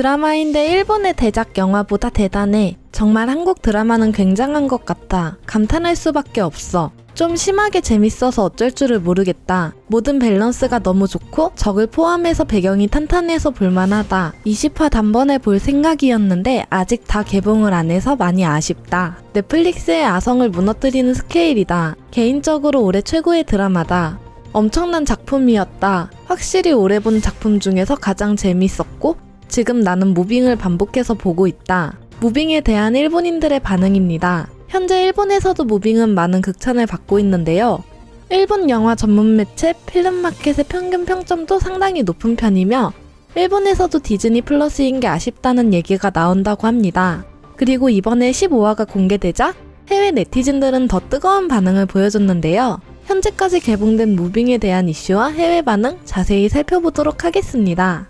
드라마인데 일본의 대작 영화보다 대단해. 정말 한국 드라마는 굉장한 것 같다. 감탄할 수밖에 없어. 좀 심하게 재밌어서 어쩔 줄을 모르겠다. 모든 밸런스가 너무 좋고 적을 포함해서 배경이 탄탄해서 볼만하다. 20화 단번에 볼 생각이었는데 아직 다 개봉을 안 해서 많이 아쉽다. 넷플릭스의 아성을 무너뜨리는 스케일이다. 개인적으로 올해 최고의 드라마다. 엄청난 작품이었다. 확실히 올해 본 작품 중에서 가장 재밌었고 지금 나는 무빙을 반복해서 보고 있다. 무빙에 대한 일본인들의 반응입니다. 현재 일본에서도 무빙은 많은 극찬을 받고 있는데요. 일본 영화 전문 매체 필름마켓의 평균 평점도 상당히 높은 편이며 일본에서도 디즈니 플러스인 게 아쉽다는 얘기가 나온다고 합니다. 그리고 이번에 15화가 공개되자 해외 네티즌들은 더 뜨거운 반응을 보여줬는데요. 현재까지 개봉된 무빙에 대한 이슈와 해외 반응 자세히 살펴보도록 하겠습니다.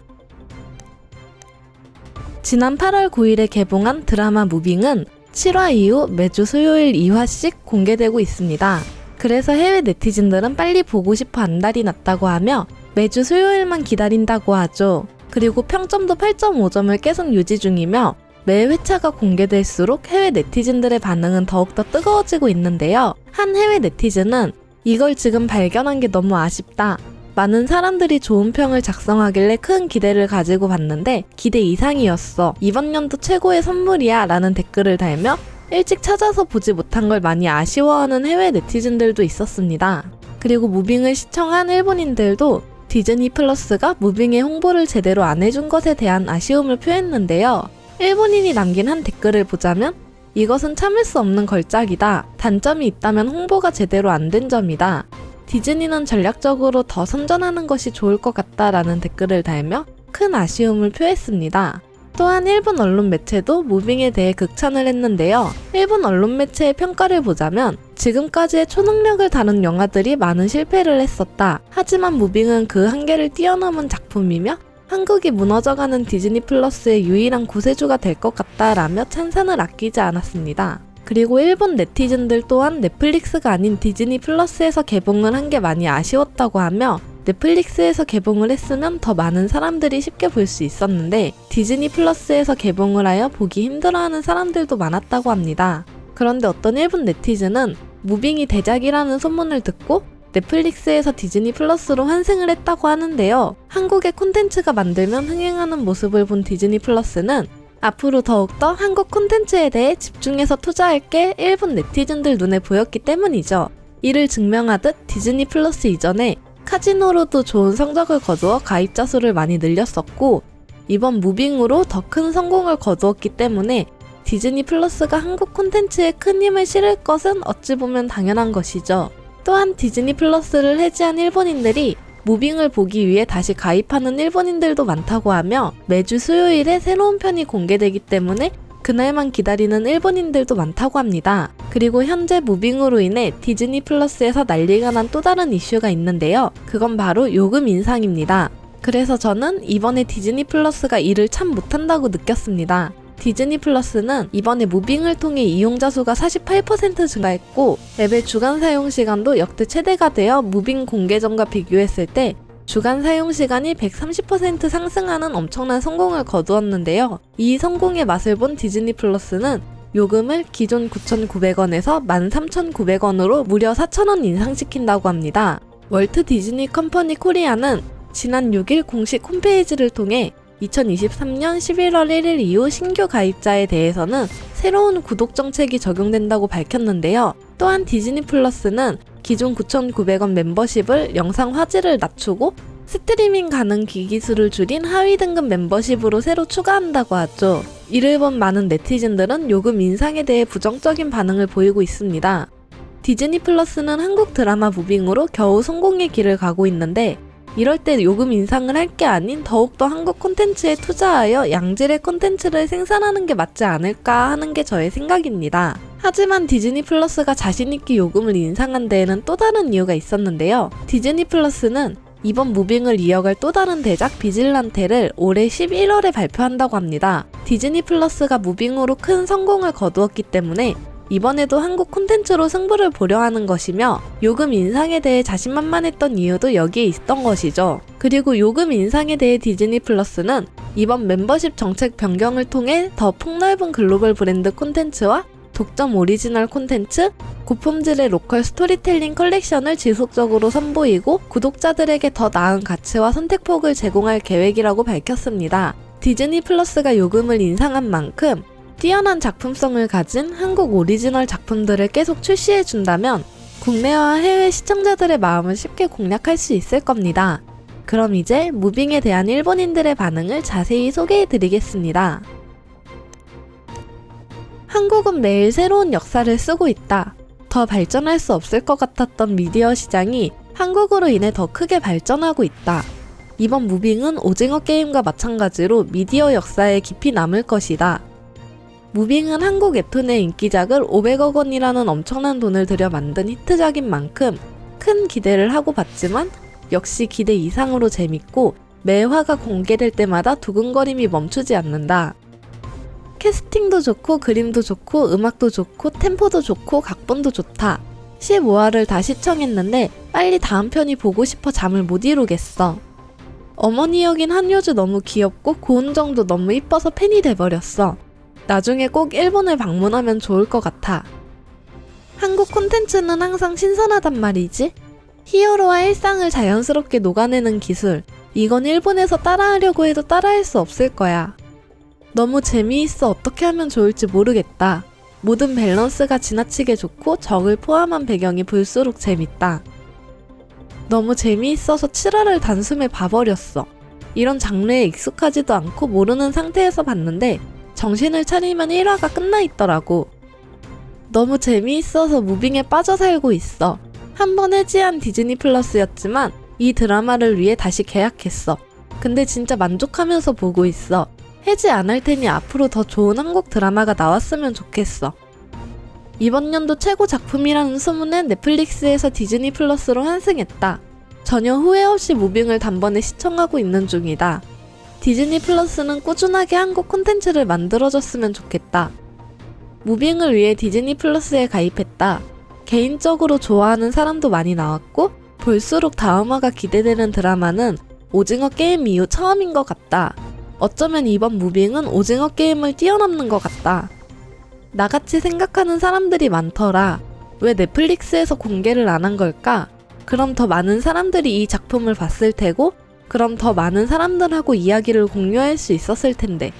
지난 8월 9일에 개봉한 드라마 무빙은 7화 이후 매주 수요일 2화씩 공개되고 있습니다. 그래서 해외 네티즌들은 빨리 보고 싶어 안달이 났다고 하며 매주 수요일만 기다린다고 하죠. 그리고 평점도 8.5점을 계속 유지 중이며 매 회차가 공개될수록 해외 네티즌들의 반응은 더욱더 뜨거워지고 있는데요. 한 해외 네티즌은 이걸 지금 발견한 게 너무 아쉽다. 많은 사람들이 좋은 평을 작성하길래 큰 기대를 가지고 봤는데 기대 이상이었어. 이번 연도 최고의 선물이야 라는 댓글을 달며 일찍 찾아서 보지 못한 걸 많이 아쉬워하는 해외 네티즌들도 있었습니다. 그리고 무빙을 시청한 일본인들도 디즈니 플러스가 무빙의 홍보를 제대로 안 해준 것에 대한 아쉬움을 표했는데요. 일본인이 남긴 한 댓글을 보자면 이것은 참을 수 없는 걸작이다. 단점이 있다면 홍보가 제대로 안 된 점이다. 디즈니는 전략적으로 더 선전하는 것이 좋을 것 같다라는 댓글을 달며 큰 아쉬움을 표했습니다. 또한 일본 언론 매체도 무빙에 대해 극찬을 했는데요. 일본 언론 매체의 평가를 보자면 지금까지의 초능력을 다룬 영화들이 많은 실패를 했었다. 하지만 무빙은 그 한계를 뛰어넘은 작품이며 한국이 무너져가는 디즈니 플러스의 유일한 구세주가 될 것 같다라며 찬사를 아끼지 않았습니다. 그리고 일본 네티즌들 또한 넷플릭스가 아닌 디즈니 플러스에서 개봉을 한 게 많이 아쉬웠다고 하며 넷플릭스에서 개봉을 했으면 더 많은 사람들이 쉽게 볼 수 있었는데 디즈니 플러스에서 개봉을 하여 보기 힘들어하는 사람들도 많았다고 합니다. 그런데 어떤 일본 네티즌은 무빙이 대작이라는 소문을 듣고 넷플릭스에서 디즈니 플러스로 환승을 했다고 하는데요. 한국의 콘텐츠가 만들면 흥행하는 모습을 본 디즈니 플러스는 앞으로 더욱더 한국 콘텐츠에 대해 집중해서 투자할 게 일본 네티즌들 눈에 보였기 때문이죠. 이를 증명하듯 디즈니 플러스 이전에 카지노로도 좋은 성적을 거두어 가입자 수를 많이 늘렸었고 이번 무빙으로 더 큰 성공을 거두었기 때문에 디즈니 플러스가 한국 콘텐츠에 큰 힘을 실을 것은 어찌 보면 당연한 것이죠. 또한 디즈니 플러스를 해지한 일본인들이 무빙을 보기 위해 다시 가입하는 일본인들도 많다고 하며 매주 수요일에 새로운 편이 공개되기 때문에 그날만 기다리는 일본인들도 많다고 합니다. 그리고 현재 무빙으로 인해 디즈니 플러스에서 난리가 난 또 다른 이슈가 있는데요. 그건 바로 요금 인상입니다. 그래서 저는 이번에 디즈니 플러스가 일을 참 못한다고 느꼈습니다. 디즈니 플러스는 이번에 무빙을 통해 이용자 수가 48% 증가했고 앱의 주간 사용 시간도 역대 최대가 되어 무빙 공개 전과 비교했을 때 주간 사용 시간이 130% 상승하는 엄청난 성공을 거두었는데요. 이 성공의 맛을 본 디즈니 플러스는 요금을 기존 9,900원에서 13,900원으로 무려 4,000원 인상시킨다고 합니다. 월트 디즈니 컴퍼니 코리아는 지난 6일 공식 홈페이지를 통해 2023년 11월 1일 이후 신규 가입자에 대해서는 새로운 구독 정책이 적용된다고 밝혔는데요. 또한 디즈니 플러스는 기존 9,900원 멤버십을 영상 화질을 낮추고 스트리밍 가능 기기수를 줄인 하위 등급 멤버십으로 새로 추가한다고 하죠. 이를 본 많은 네티즌들은 요금 인상에 대해 부정적인 반응을 보이고 있습니다. 디즈니 플러스는 한국 드라마 무빙으로 겨우 성공의 길을 가고 있는데 이럴 때 요금 인상을 할 게 아닌 더욱더 한국 콘텐츠에 투자하여 양질의 콘텐츠를 생산하는 게 맞지 않을까 하는 게 저의 생각입니다. 하지만 디즈니 플러스가 자신있게 요금을 인상한 데에는 또 다른 이유가 있었는데요. 디즈니 플러스는 이번 무빙을 이어갈 또 다른 대작 비질란테를 올해 11월에 발표한다고 합니다. 디즈니 플러스가 무빙으로 큰 성공을 거두었기 때문에 이번에도 한국 콘텐츠로 승부를 보려 하는 것이며 요금 인상에 대해 자신만만했던 이유도 여기에 있던 것이죠. 그리고 요금 인상에 대해 디즈니 플러스는 이번 멤버십 정책 변경을 통해 더 폭넓은 글로벌 브랜드 콘텐츠와 독점 오리지널 콘텐츠, 고품질의 로컬 스토리텔링 컬렉션을 지속적으로 선보이고 구독자들에게 더 나은 가치와 선택폭을 제공할 계획이라고 밝혔습니다. 디즈니 플러스가 요금을 인상한 만큼 뛰어난 작품성을 가진 한국 오리지널 작품들을 계속 출시해준다면 국내와 해외 시청자들의 마음을 쉽게 공략할 수 있을 겁니다. 그럼 이제 무빙에 대한 일본인들의 반응을 자세히 소개해드리겠습니다. 한국은 매일 새로운 역사를 쓰고 있다. 더 발전할 수 없을 것 같았던 미디어 시장이 한국으로 인해 더 크게 발전하고 있다. 이번 무빙은 오징어 게임과 마찬가지로 미디어 역사에 깊이 남을 것이다. 무빙은 한국 웹툰의 인기작을 500억 원이라는 엄청난 돈을 들여 만든 히트작인 만큼 큰 기대를 하고 봤지만 역시 기대 이상으로 재밌고 매 화가 공개될 때마다 두근거림이 멈추지 않는다. 캐스팅도 좋고 그림도 좋고 음악도 좋고 템포도 좋고 각본도 좋다. 15화를 다 시청했는데 빨리 다음 편이 보고 싶어 잠을 못 이루겠어. 어머니 역인 한효주 너무 귀엽고 고은정도 너무 이뻐서 팬이 돼버렸어. 나중에 꼭 일본을 방문하면 좋을 것 같아. 한국 콘텐츠는 항상 신선하단 말이지. 히어로와 일상을 자연스럽게 녹아내는 기술. 이건 일본에서 따라하려고 해도 따라할 수 없을 거야. 너무 재미있어 어떻게 하면 좋을지 모르겠다. 모든 밸런스가 지나치게 좋고 적을 포함한 배경이 볼수록 재밌다. 너무 재미있어서 7화를 단숨에 봐버렸어. 이런 장르에 익숙하지도 않고 모르는 상태에서 봤는데 정신을 차리면 1화가 끝나 있더라고. 너무 재미있어서 무빙에 빠져 살고 있어. 한번 해지한 디즈니 플러스였지만 이 드라마를 위해 다시 계약했어. 근데 진짜 만족하면서 보고 있어. 해지 안 할 테니 앞으로 더 좋은 한국 드라마가 나왔으면 좋겠어. 이번 연도 최고 작품이라는 소문은 넷플릭스에서 디즈니 플러스로 환승했다. 전혀 후회 없이 무빙을 단번에 시청하고 있는 중이다. 디즈니 플러스는 꾸준하게 한국 콘텐츠를 만들어줬으면 좋겠다. 무빙을 위해 디즈니 플러스에 가입했다. 개인적으로 좋아하는 사람도 많이 나왔고 볼수록 다음화가 기대되는 드라마는 오징어 게임 이후 처음인 것 같다. 어쩌면 이번 무빙은 오징어 게임을 뛰어넘는 것 같다. 나같이 생각하는 사람들이 많더라. 왜 넷플릭스에서 공개를 안 한 걸까? 그럼 더 많은 사람들이 이 작품을 봤을 테고 그럼 더 많은 사람들하고 이야기를 공유할 수 있었을 텐데.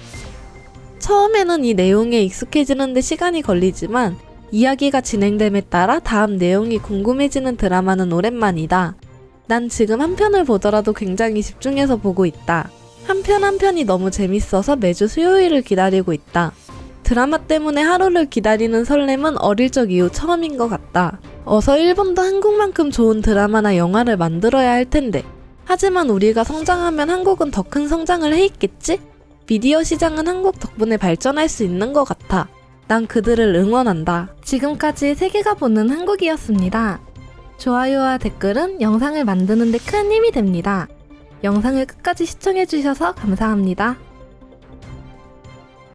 처음에는 이 내용에 익숙해지는데 시간이 걸리지만 이야기가 진행됨에 따라 다음 내용이 궁금해지는 드라마는 오랜만이다. 난 지금 한 편을 보더라도 굉장히 집중해서 보고 있다. 한 편 한 편이 너무 재밌어서 매주 수요일을 기다리고 있다. 드라마 때문에 하루를 기다리는 설렘은 어릴 적 이후 처음인 것 같다. 어서 일본도 한국만큼 좋은 드라마나 영화를 만들어야 할 텐데. 하지만 우리가 성장하면 한국은 더 큰 성장을 해 있겠지? 미디어 시장은 한국 덕분에 발전할 수 있는 것 같아. 난 그들을 응원한다. 지금까지 세계가 보는 한국이었습니다. 좋아요와 댓글은 영상을 만드는 데 큰 힘이 됩니다. 영상을 끝까지 시청해주셔서 감사합니다.